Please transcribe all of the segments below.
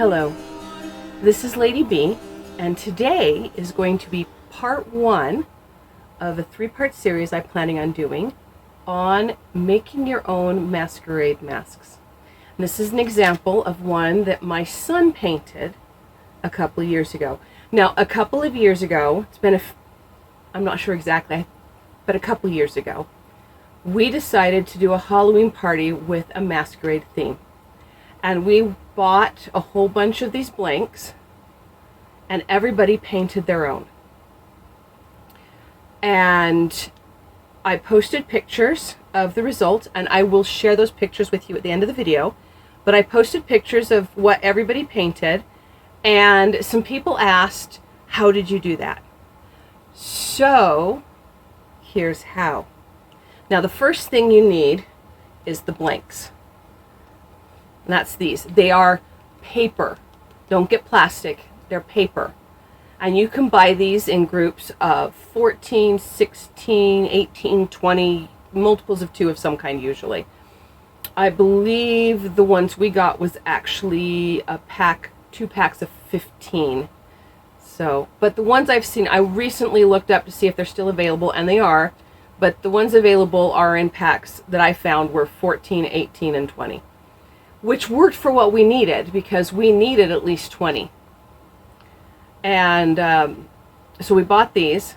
Hello, this is Lady B, and today is going to be part one of a three-part series I'm planning on doing on making your own masquerade masks. And this is an example of one that my son painted a couple of years ago. Now, a couple of years ago, I'm not sure exactly, but a couple of years ago, we decided to do a Halloween party with a masquerade theme. And we bought a whole bunch of these blanks, and everybody painted their own. And I posted pictures of the results, and I will share those pictures with you at the end of the video. But I posted pictures of what everybody painted, and some people asked, how did you do that? So here's how. Now, the first thing you need is the blanks. And that's these. They are paper. Don't get plastic. They're paper. And you can buy these in groups of 14, 16, 18, 20, multiples of 2 of some kind usually. I believe the ones we got was actually a pack, 2 packs of 15. So, but the ones I've seen, I recently looked up to see if they're still available, and they are. But the ones available are in packs that I found were 14, 18, and 20. Which worked for what we needed, because we needed at least 20. And so we bought these,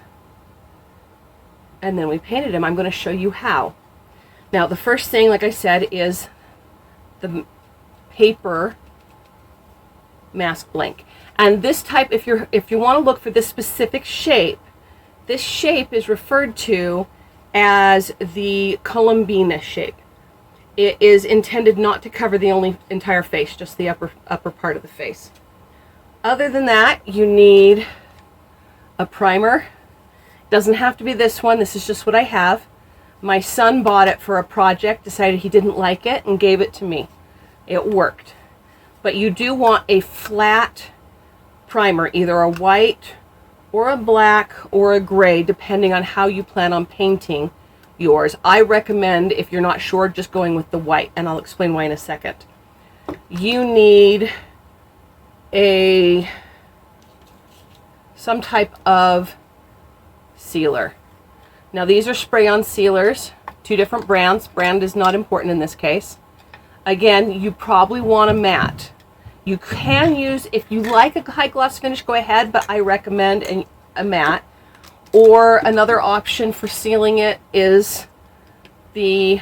and then we painted them. I'm going to show you how. Now, the first thing, like I said, is the paper mask blank. And this type, if you want to look for this specific shape, this shape is referred to as the Columbina shape. It is intended not to cover the entire face, just the upper part of the face. Other than that, you need a primer. Doesn't have to be this one. This is just what I have. My son bought it for a project, decided he didn't like it, and gave it to me. It worked. But you do want a flat primer, either a white or a black or a gray, depending on how you plan on painting yours. I recommend, if you're not sure, just going with the white, and I'll explain why in a second. You need some type of sealer. Now, these are spray-on sealers, 2 different brands. Brand is not important in this case. Again, you probably want a matte. You can use, if you like a high gloss finish, go ahead, but I recommend a matte. Or another option for sealing it is the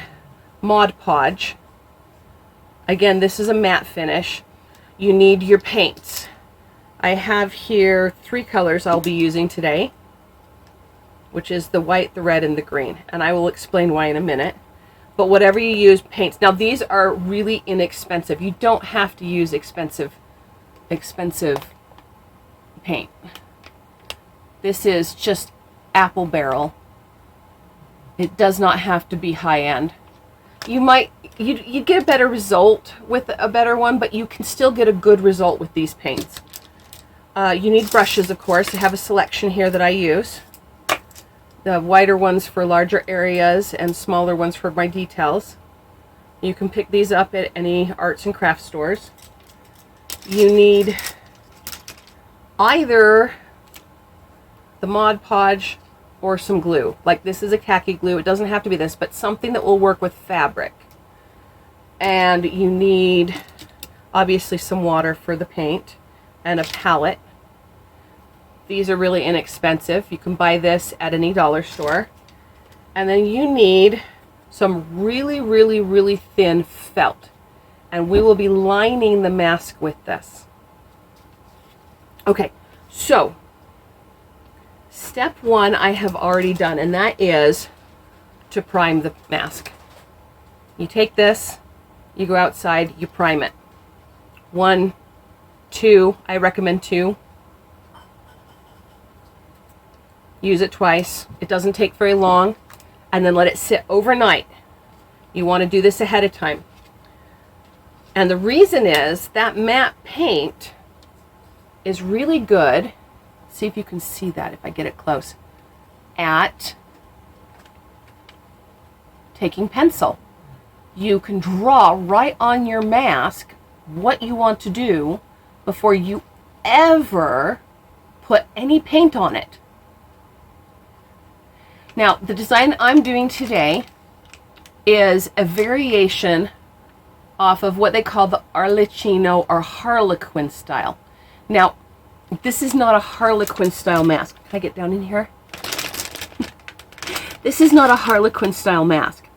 Mod Podge. Again, this is a matte finish. You need your paints. I have here 3 colors I'll be using today, which is the white, the red, and the green. And I will explain why in a minute. But whatever you use, paints. Now, these are really inexpensive. You don't have to use expensive paint. This is just apple barrel. It does not have to be high-end. You get a better result with a better one, but you can still get a good result with these paints. You need brushes, of course. I have a selection here that I use. The wider ones for larger areas and smaller ones for my details. You can pick these up at any arts and crafts stores. You need either the Mod Podge or some glue. Like, this is a khaki glue. It doesn't have to be this, but something that will work with fabric. And you need, obviously, some water for the paint and a palette. These are really inexpensive. You can buy this at any dollar store. And then you need some really, really, really thin felt. And we will be lining the mask with this. Okay, so step 1 I have already done, and that is to prime the mask. You take this, you go outside, you prime it. 1, 2, I recommend 2. Use it twice. It doesn't take very long. And then let it sit overnight. You want to do this ahead of time. And the reason is that matte paint is really good. See if you can see that if I get it close. At taking pencil. You can draw right on your mask what you want to do before you ever put any paint on it. Now, the design I'm doing today is a variation off of what they call the Arlecchino or Harlequin style. Now, this is not a Harlequin style mask. Can I get down in here? This is not a Harlequin style mask.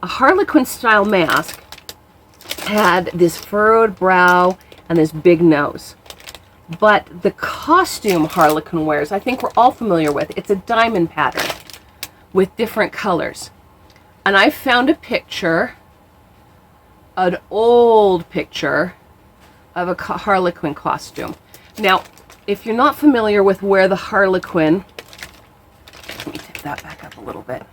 A Harlequin style mask had this furrowed brow and this big nose. But the costume Harlequin wears, I think we're all familiar with. It's a diamond pattern with different colors. And I found a picture, an old picture of a Harlequin costume. Now, if you're not familiar with where the Harlequin, let me tip that back up a little bit,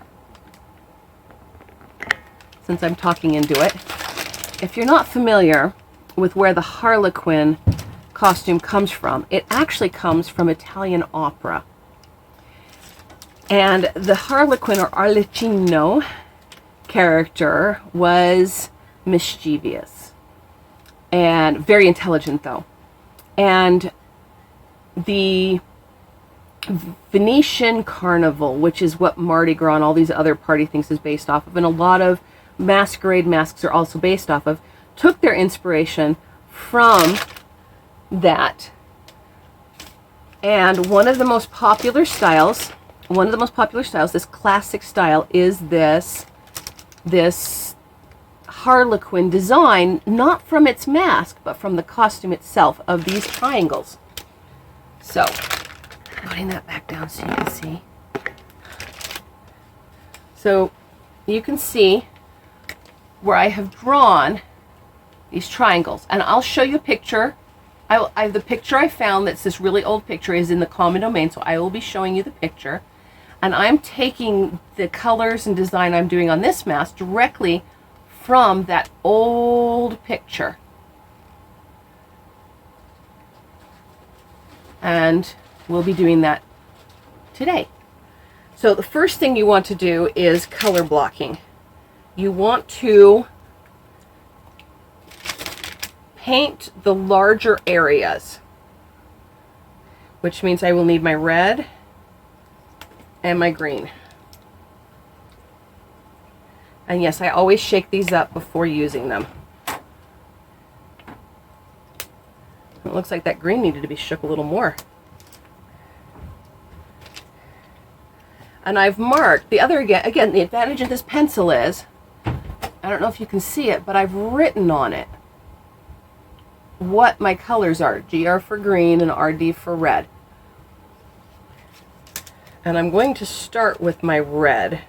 since I'm talking into it. If you're not familiar with where the Harlequin costume comes from, it actually comes from Italian opera. And the Harlequin or Arlecchino character was mischievous and very intelligent, though. And the Venetian Carnival, which is what Mardi Gras and all these other party things is based off of, and a lot of masquerade masks are also based off of, took their inspiration from that. And one of the most popular styles, this classic style, is this Harlequin design, not from its mask, but from the costume itself of these triangles. So, putting that back down so you can see. So, you can see where I have drawn these triangles. And I'll show you a picture. The picture I found, that's this really old picture, is in the common domain, so I will be showing you the picture. And I'm taking the colors and design I'm doing on this mask directly from that old picture. And we'll be doing that today. So the first thing you want to do is color blocking. You want to paint the larger areas, which means I will need my red and my green. And yes, I always shake these up before using them. It looks like that green needed to be shook a little more. And I've marked the other, again, the advantage of this pencil is, I don't know if you can see it, but I've written on it what my colors are. GR for green and RD for red. And I'm going to start with my red.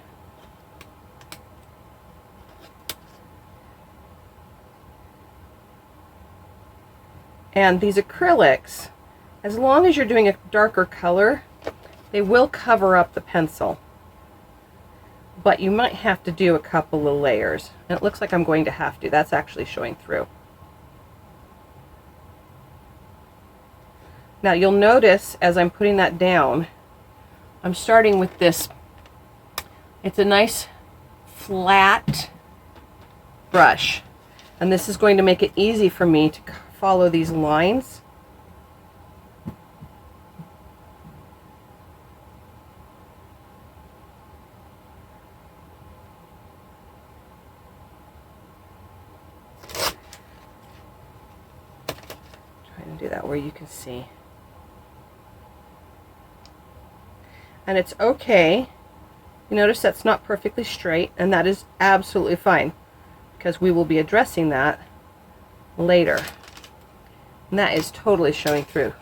And these acrylics, as long as you're doing a darker color, they will cover up the pencil. But you might have to do a couple of layers. And it looks like I'm going to have to. That's actually showing through. Now you'll notice as I'm putting that down, I'm starting with this. It's a nice flat brush. And this is going to make it easy for me to follow these lines. Trying to do that where you can see. And it's okay. You notice that's not perfectly straight, and that is absolutely fine because we will be addressing that later. And that is totally showing through.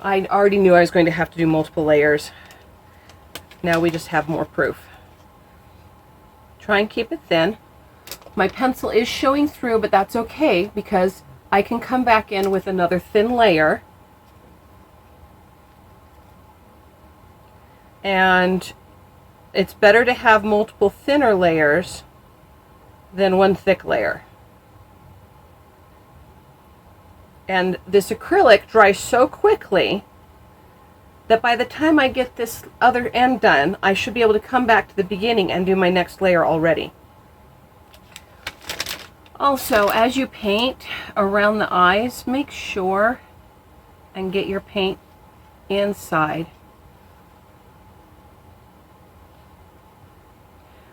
I already knew I was going to have to do multiple layers. Now we just have more proof. Try and keep it thin. My pencil is showing through, but that's okay because I can come back in with another thin layer. And it's better to have multiple thinner layers than one thick layer. And this acrylic dries so quickly that by the time I get this other end done, I should be able to come back to the beginning and do my next layer already. Also, as you paint around the eyes, make sure and get your paint inside.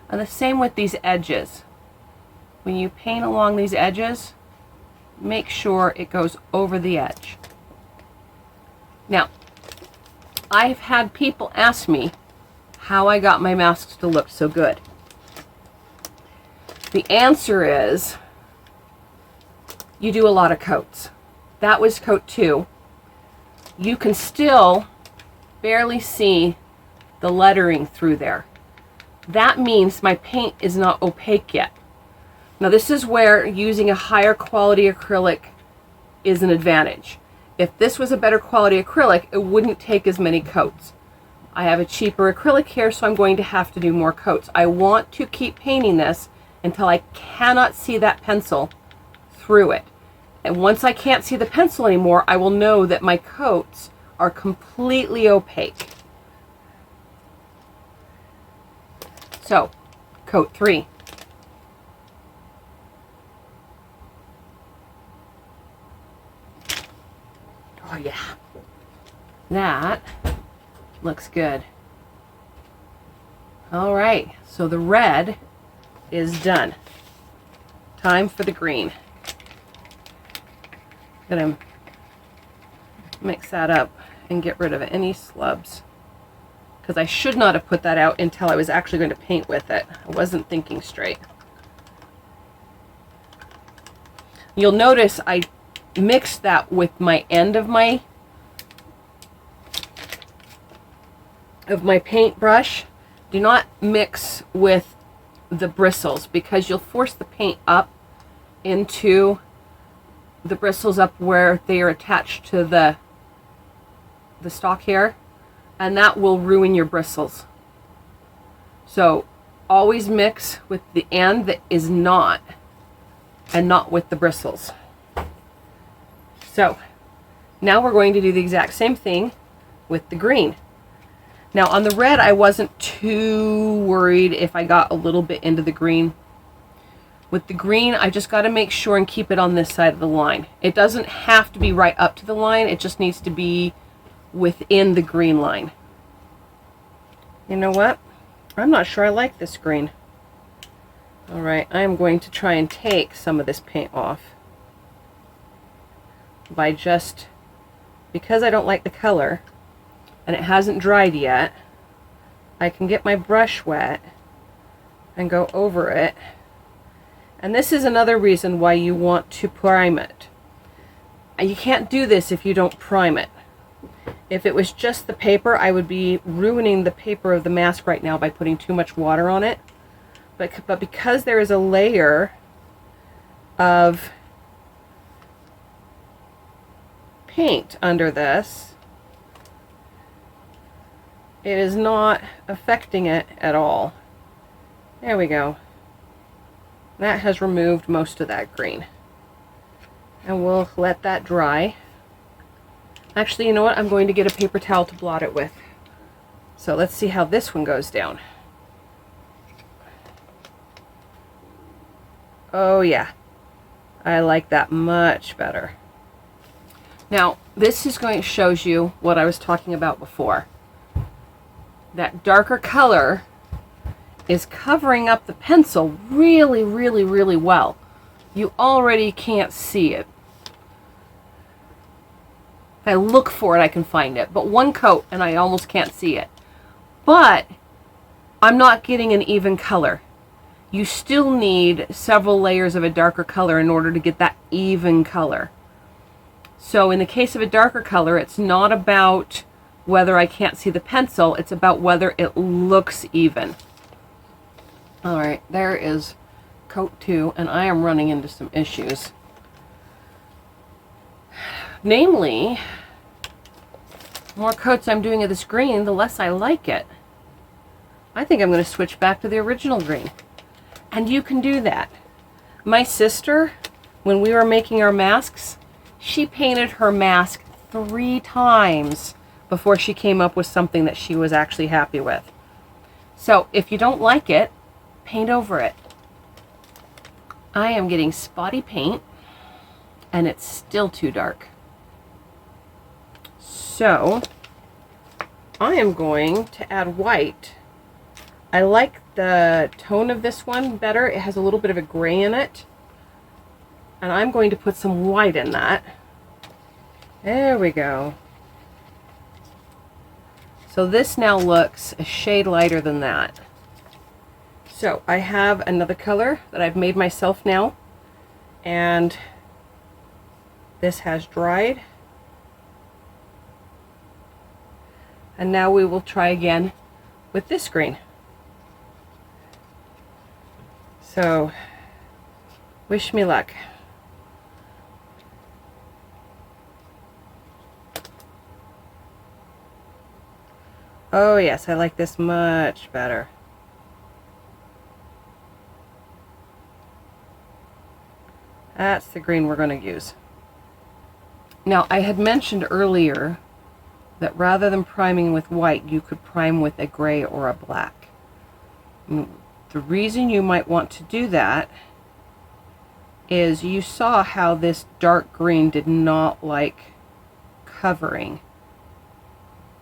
And the same with these edges. When you paint along these edges, make sure it goes over the edge. Now, I've had people ask me how I got my masks to look so good. The answer is you do a lot of coats. That was coat 2. You can still barely see the lettering through there. That means my paint is not opaque yet. Now this is where using a higher quality acrylic is an advantage. If this was a better quality acrylic, it wouldn't take as many coats. I have a cheaper acrylic here, so I'm going to have to do more coats. I want to keep painting this until I cannot see that pencil through it. And once I can't see the pencil anymore, I will know that my coats are completely opaque. So, coat 3. Oh yeah, that looks good. All right, so the red is done. Time for the green. Gonna mix that up and get rid of any slubs, because I should not have put that out until I was actually going to paint with it. I wasn't thinking straight. You'll notice I mixed that with my end of my paintbrush. Do not mix with the bristles, because you'll force the paint up into the bristles up where they are attached to the stock hair, and that will ruin your bristles. So always mix with the end that is not, and not with the bristles. So now we're going to do the exact same thing with the green. Now on the red, I wasn't too worried if I got a little bit into the green. With the green, I just got to make sure and keep it on this side of the line. It doesn't have to be right up to the line. It just needs to be within the green line. You know what? I'm not sure I like this green. All right, I'm going to try and take some of this paint off by just, because I don't like the color and it hasn't dried yet, I can get my brush wet and go over it. And this is another reason why you want to prime it. You can't do this if you don't prime it. If it was just the paper, I would be ruining the paper of the mask right now by putting too much water on it. But because there is a layer of paint under this, it is not affecting it at all. There we go. That has removed most of that green. And we'll let that dry. Actually, you know what? I'm going to get a paper towel to blot it with. So let's see how this one goes down. Oh yeah, I like that much better. Now, this is going to shows you what I was talking about before. That darker color is covering up the pencil really, really, really well. You already can't see it. If I look for it, I can find it. But one coat and I almost can't see it. But I'm not getting an even color. You still need several layers of a darker color in order to get that even color. So in the case of a darker color, it's not about whether I can't see the pencil, it's about whether it looks even. All right, there is coat 2, and I am running into some issues. Namely, the more coats I'm doing of this green, the less I like it. I think I'm going to switch back to the original green. And you can do that. My sister, when we were making our masks, she painted her mask 3 times before she came up with something that she was actually happy with. So if you don't like it, paint over it. I am getting spotty paint and it's still too dark. So I am going to add white. I like the tone of this one better. It has a little bit of a gray in it. And I'm going to put some white in that. There we go. So this now looks a shade lighter than that. So I have another color that I've made myself now. And this has dried. And now we will try again with this green. So, wish me luck. Oh yes, I like this much better. That's the green we're going to use. Now, I had mentioned earlier that rather than priming with white, you could prime with a gray or a black. The reason you might want to do that is you saw how this dark green did not like covering.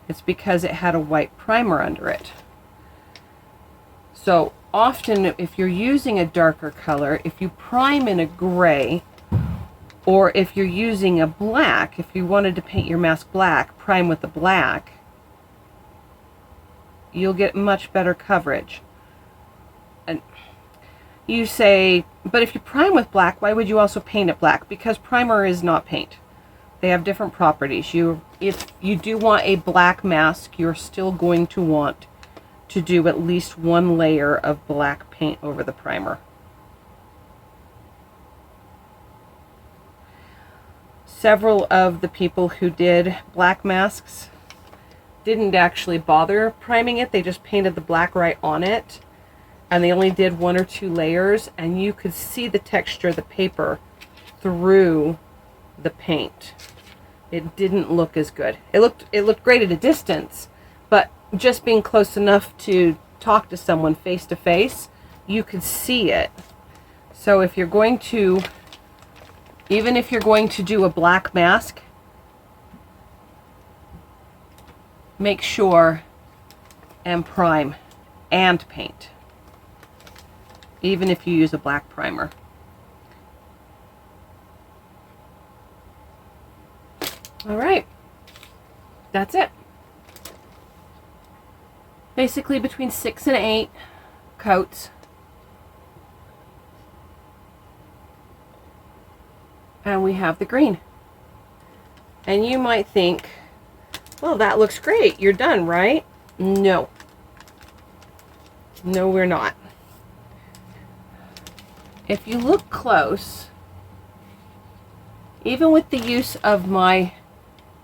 It's because it had a white primer under it. So often if you're using a darker color, if you prime in a gray, or if you're using a black, if you wanted to paint your mask black, prime with the black, you'll get much better coverage. And you say, but if you prime with black, why would you also paint it black? Because primer is not paint. They have different properties. If you do want a black mask, you're still going to want to do at least one layer of black paint over the primer. Several of the people who did black masks didn't actually bother priming it. They just painted the black right on it. And they only did 1 or 2 layers. And you could see the texture of the paper through the paint. It didn't look as good. It looked great at a distance. But just being close enough to talk to someone face to face, you could see it. So if you're going to... Even if you're going to do a black mask, make sure and prime and paint, even if you use a black primer. All right, that's it. Basically between 6 and 8 coats. And we have the green. And you might think, well, that looks great. You're done, right? No. No, we're not. If you look close, even with the use of my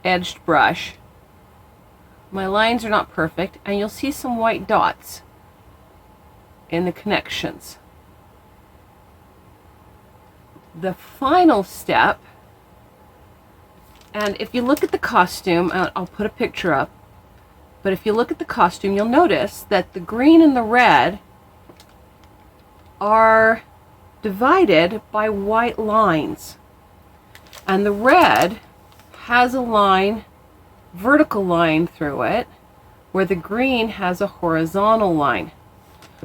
edged brush, my lines are not perfect, and you'll see some white dots in the connections. The final step, and if you look at the costume, I'll put a picture up, but if you look at the costume, you'll notice that the green and the red are divided by white lines, and the red has a line, vertical line through it, where the green has a horizontal line.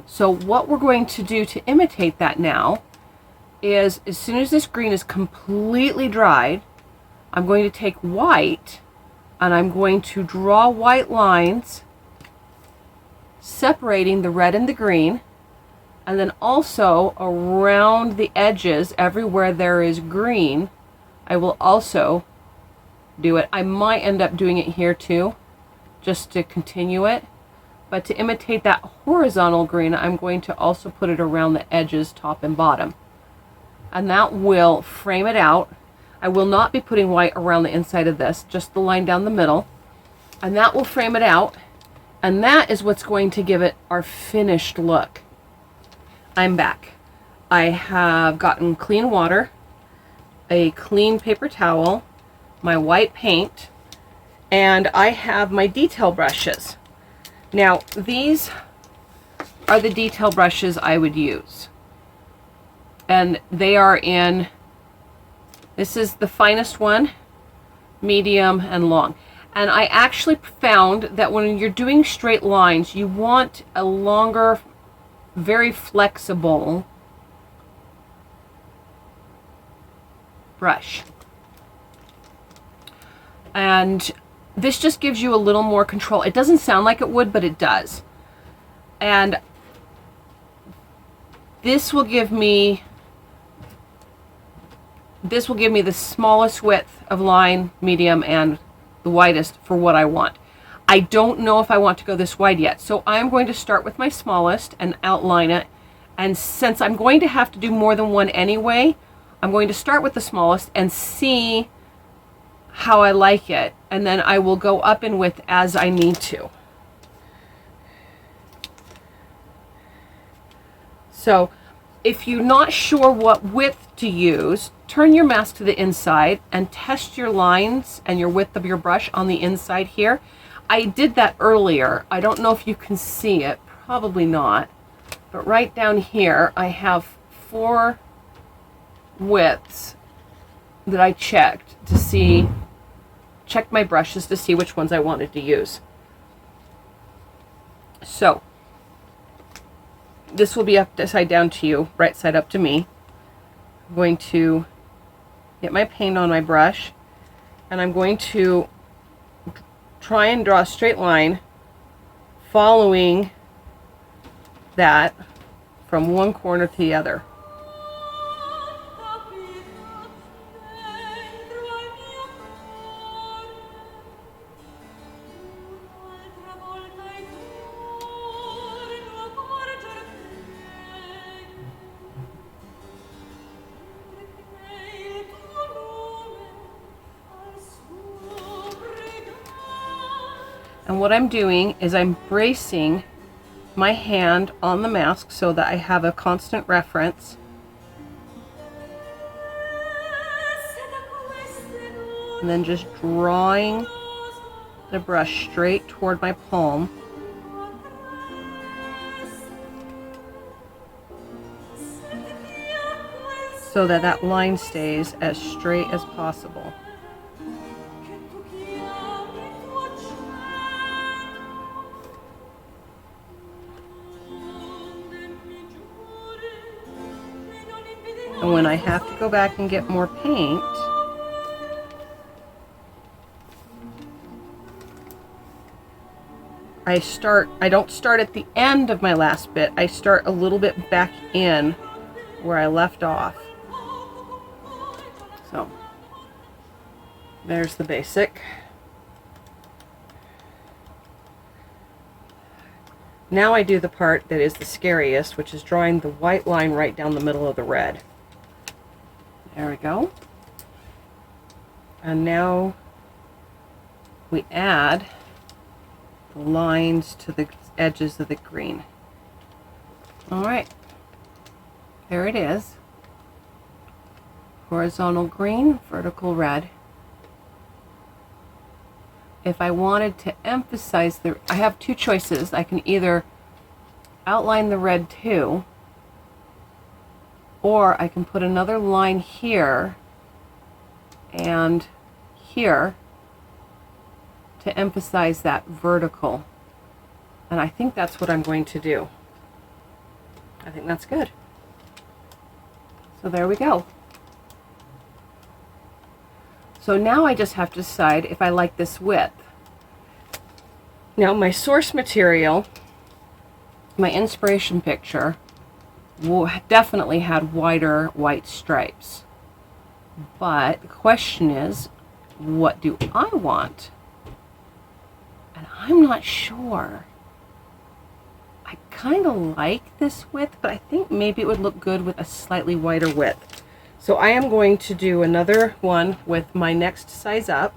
So what we're going to do to imitate that now is, as soon as this green is completely dried, I'm going to take white and I'm going to draw white lines separating the red and the green, and then also around the edges everywhere there is green I will also do it. I might end up doing it here too, just to continue it, but to imitate that horizontal green I'm going to also put it around the edges, top and bottom. And that will frame it out. I will not be putting white around the inside of this, just the line down the middle. And that will frame it out. And that is what's going to give it our finished look. I'm back. I have gotten clean water, a clean paper towel, my white paint, and I have my detail brushes. Now, these are the detail brushes I would use. and they are in, this is the finest one, medium, and long. And I actually found that when you're doing straight lines, you want a longer, very flexible brush. And this just gives you a little more control. It doesn't sound like it would, but it does. And this will give me the smallest width of line, medium, and the widest for what I want. I don't know if I want to go this wide yet, so I'm going to start with my smallest and outline it. And since I'm going to have to do more than one anyway, I'm going to start with the smallest and see how I like it, and then I will go up in width as I need to. So if you're not sure what width to use, turn your mask to the inside and test your lines and your width of your brush on the inside here. I did that earlier. I don't know if you can see it, probably not, but right down here I have 4 widths that I checked to see, check my brushes to see which ones I wanted to use. So this will be upside down to you, right side up to me. I'm going to get my paint on my brush, and I'm going to try and draw a straight line following that from one corner to the other. And what I'm doing is I'm bracing my hand on the mask so that I have a constant reference. And then just drawing the brush straight toward my palm. So that that line stays as straight as possible. And when I have to go back and get more paint, I don't start at the end of my last bit. I start a little bit back in where I left off. So there's the basic. Now I do the part that is the scariest, which is drawing the white line right down the middle of the red. There we go. And now we add the lines to the edges of the green. All right, there it is. Horizontal green, vertical red. If I wanted to emphasize I have 2 choices. I can either outline the red too, or I can put another line here and here to emphasize that vertical. And I think that's what I'm going to do. I think that's good. So there we go. So now I just have to decide if I like this width. Now my source material, my inspiration picture, definitely had wider white stripes. But the question is, what do I want? And I'm not sure. I kind of like this width, but I think maybe it would look good with a slightly wider width. So I am going to do another one with my next size up,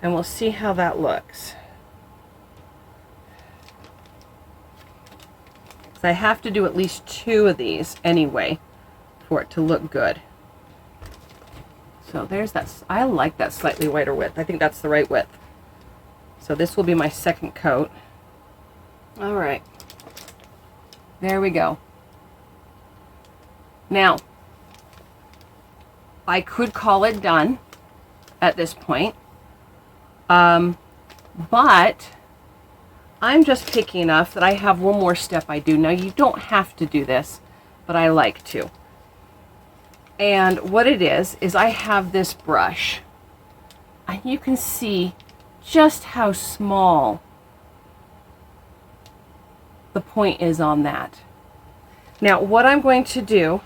and we'll see how that looks. So I have to do at least 2 of these anyway for it to look good. So there's that. I like that slightly wider width. I think that's the right width. So this will be my second coat. All right. There we go. Now, I could call it done at this point, but I'm just picky enough that I have one more step I do. Now, you don't have to do this, but I like to. And what it is I have this brush, and you can see just how small the point is on that. Now, what I'm going to do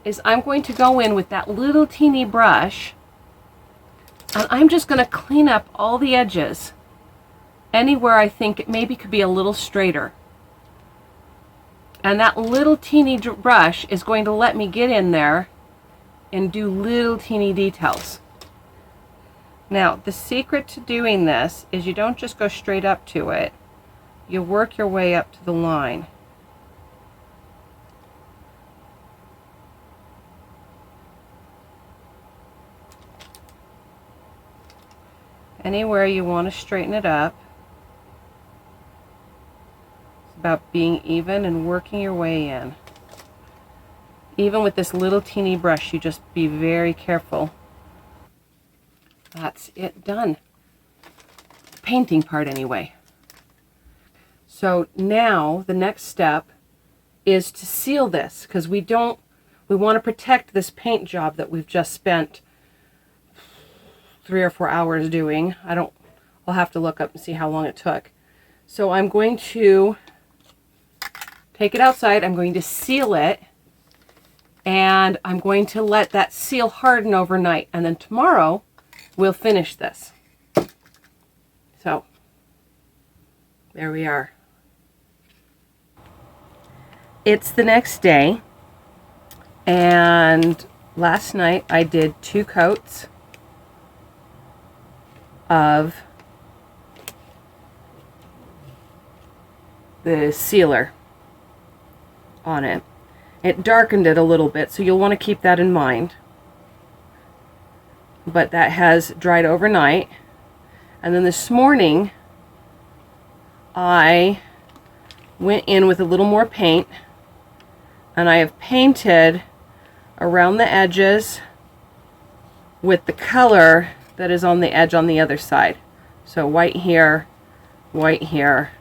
is I'm going to go in with that little teeny brush, and I'm just going to clean up all the edges anywhere I think it maybe could be a little straighter. And that little teeny brush is going to let me get in there and do little teeny details. Now, the secret to doing this is you don't just go straight up to it. You work your way up to the line. Anywhere you want to straighten it up. It's about being even and working your way in. Even with this little teeny brush, you just be very careful. That's it done. Painting part anyway. So now the next step is to seal this, because we want to protect this paint job that we've just spent 3 or 4 hours doing. I'll have to look up and see how long it took. So I'm going to take it outside, I'm going to seal it, and I'm going to let that seal harden overnight, and then tomorrow we'll finish this. So there we are. It's the next day, and last night I did 2 coats of the sealer on it. It darkened it a little bit, so you'll want to keep that in mind. But that has dried overnight. And then this morning I went in with a little more paint, and I have painted around the edges with the color that is on the edge on the other side. So white here, white here,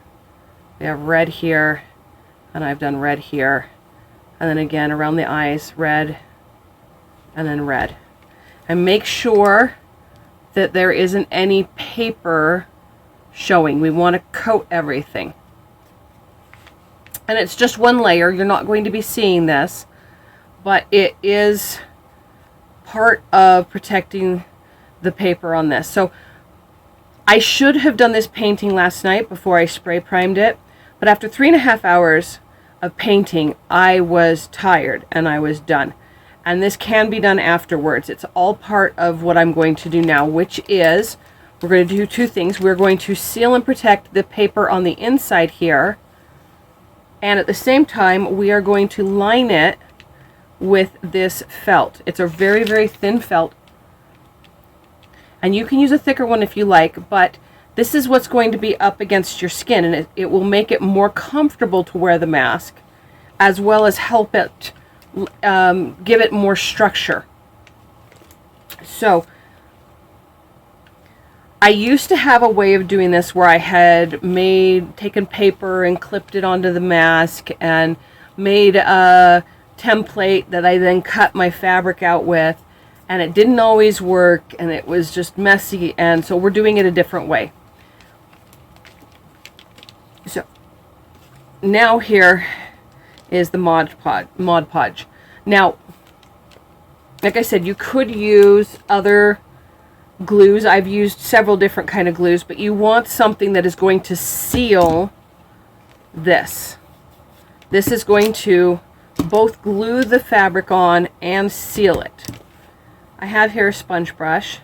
we have red here, and I've done red here, and then again around the eyes, red, and then red. And make sure that there isn't any paper showing. We want to coat everything. And it's just one layer. You're not going to be seeing this, but it is part of protecting the paper on this. So I should have done this painting last night before I spray primed it, but after 3.5 hours of painting, I was tired and I was done. And this can be done afterwards. It's all part of what I'm going to do now, which is we're going to do 2 things. We're going to seal and protect the paper on the inside here, and at the same time we are going to line it with this felt. It's a very, very thin felt, and you can use a thicker one if you like, but this is what's going to be up against your skin, and it will make it more comfortable to wear the mask, as well as help it give it more structure. So I used to have a way of doing this where I had taken paper and clipped it onto the mask and made a template that I then cut my fabric out with, and it didn't always work and it was just messy, and so we're doing it a different way. So now here is the Mod Podge. Now, like I said, you could use other glues. I've used several different kind of glues, but you want something that is going to seal this. This is going to both glue the fabric on and seal it. I have here a sponge brush.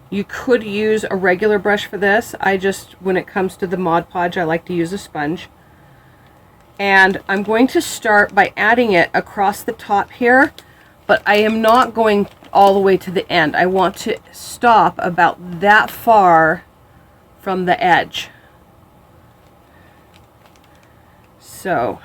You could use a regular brush for this. I just, when it comes to the Mod Podge, I like to use a sponge. And I'm going to start by adding it across the top here, but I am not going all the way to the end. I want to stop about that far from the edge. So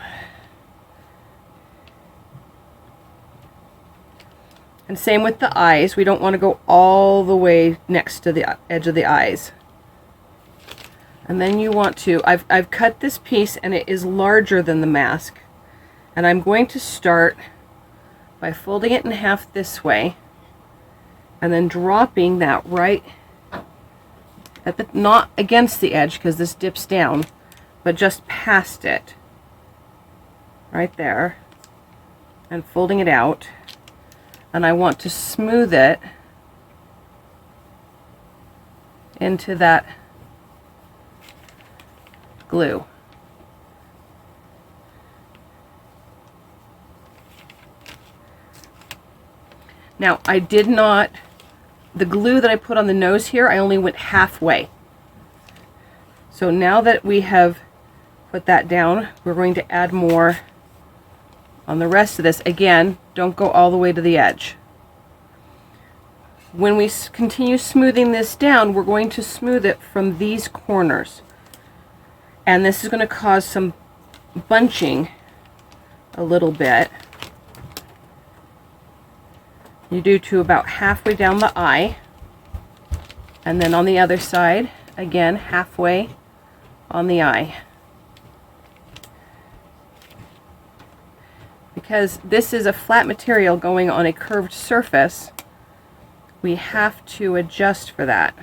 And same with the eyes. We don't want to go all the way next to the edge of the eyes. And then you want to, I've cut this piece and it is larger than the mask. And I'm going to start by folding it in half this way and then dropping that right at the, not against the edge because this dips down, but just past it. Right there. And folding it out. And I want to smooth it into that glue. Now, I did not, the glue that I put on the nose here, I only went halfway. So now that we have put that down, we're going to add more on the rest of this. Again, don't go all the way to the edge. When we continue smoothing this down, we're going to smooth it from these corners. And this is going to cause some bunching a little bit. You do to about halfway down the eye. And then on the other side, again, halfway on the eye. Because this is a flat material going on a curved surface, we have to adjust for that.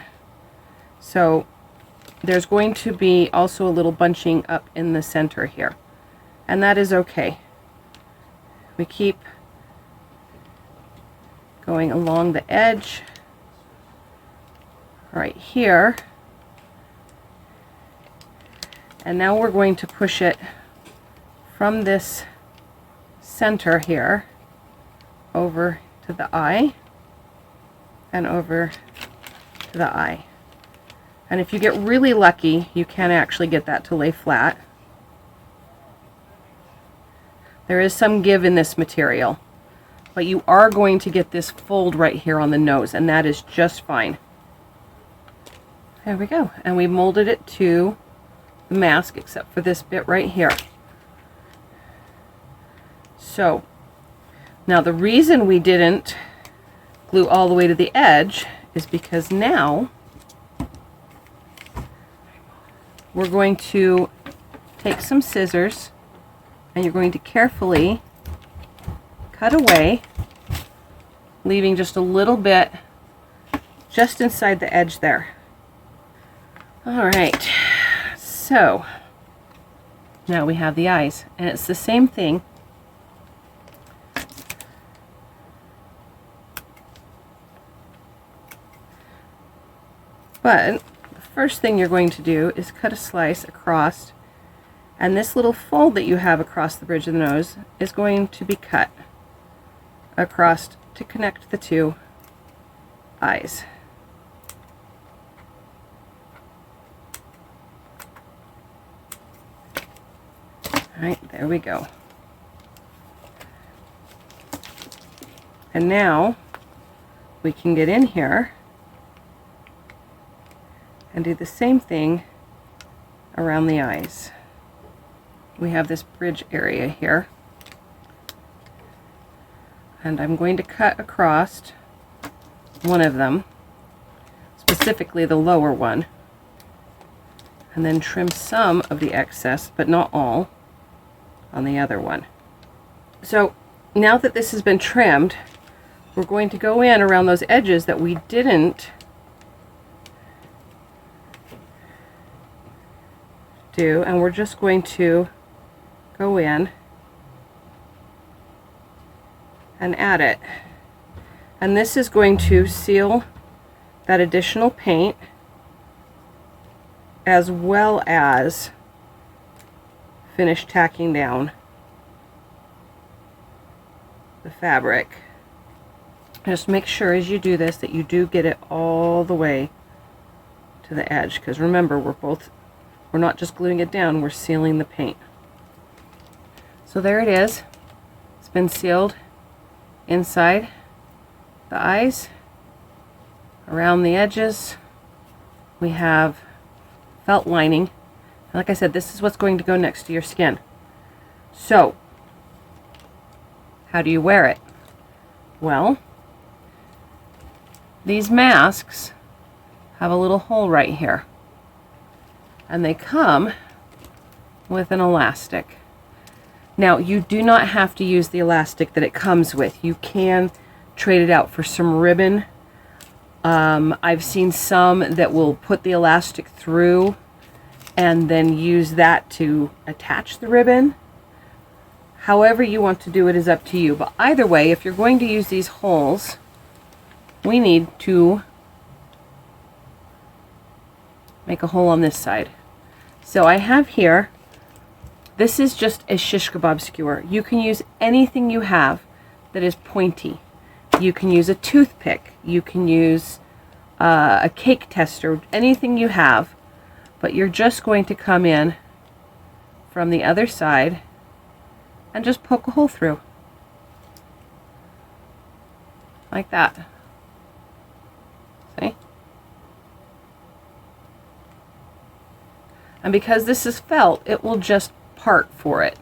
So there's going to be also a little bunching up in the center here, and that is okay. We keep going along the edge right here, and now we're going to push it from this center here over to the eye and over to the eye. And if you get really lucky, you can actually get that to lay flat. There is some give in this material, but you are going to get this fold right here on the nose, and that is just fine. There we go. And we molded it to the mask except for this bit right here. So now the reason we didn't glue all the way to the edge is because now we're going to take some scissors and you're going to carefully cut away, leaving just a little bit just inside the edge there. All right, so now we have the eyes, and it's the same thing. But the first thing you're going to do is cut a slice across, and this little fold that you have across the bridge of the nose is going to be cut across to connect the two eyes. All right, there we go. And now we can get in here and do the same thing around the eyes. We have this bridge area here, and I'm going to cut across one of them, specifically the lower one, and then trim some of the excess, but not all, on the other one. So now that this has been trimmed, we're going to go in around those edges that we didn't do, and we're just going to go in and add it. And this is going to seal that additional paint as well as finish tacking down the fabric. Just make sure as you do this that you do get it all the way to the edge, because remember, we're not just gluing it down, we're sealing the paint. So there it is. It's been sealed inside the eyes, around the edges. We have felt lining. And like I said, this is what's going to go next to your skin. So, how do you wear it? Well, these masks have a little hole right here, and they come with an elastic. Now, you do not have to use the elastic that it comes with. You can trade it out for some ribbon. I've seen some that will put the elastic through and then use that to attach the ribbon. However you want to do it is up to you. But either way, if you're going to use these holes, we need to make a hole on this side. So I have here, this is just a shish kebab skewer. You can use anything you have that is pointy. You can use a toothpick. You can use a cake tester, anything you have. But you're just going to come in from the other side and just poke a hole through. Like that. See? And because this is felt, it will just part for it.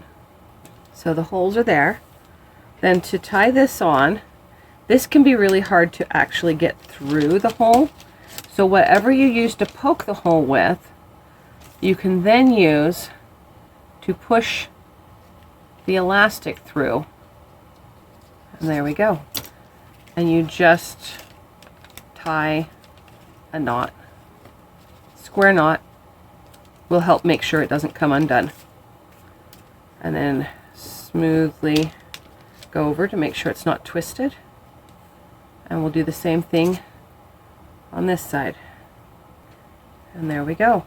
So the holes are there. Then to tie this on, this can be really hard to actually get through the hole. So whatever you use to poke the hole with, you can then use to push the elastic through. And there we go. And you just tie a knot. Square knot will help make sure it doesn't come undone. And then smoothly go over to make sure it's not twisted. And we'll do the same thing on this side. And there we go.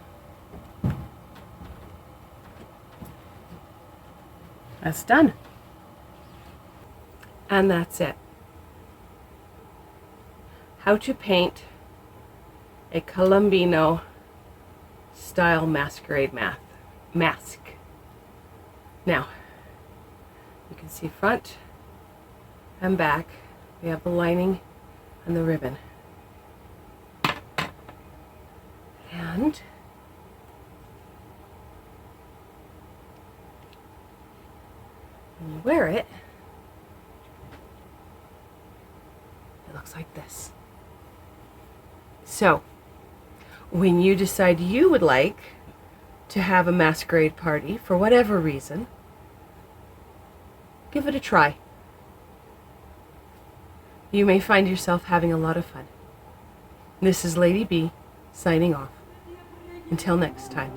That's done. And that's it. How to paint a Colombino style masquerade mask. Now, you can see front and back. We have the lining and the ribbon. And when you wear it, it looks like this. So, when you decide you would like to have a masquerade party for whatever reason, give it a try. You may find yourself having a lot of fun. This is Lady B signing off. Until next time.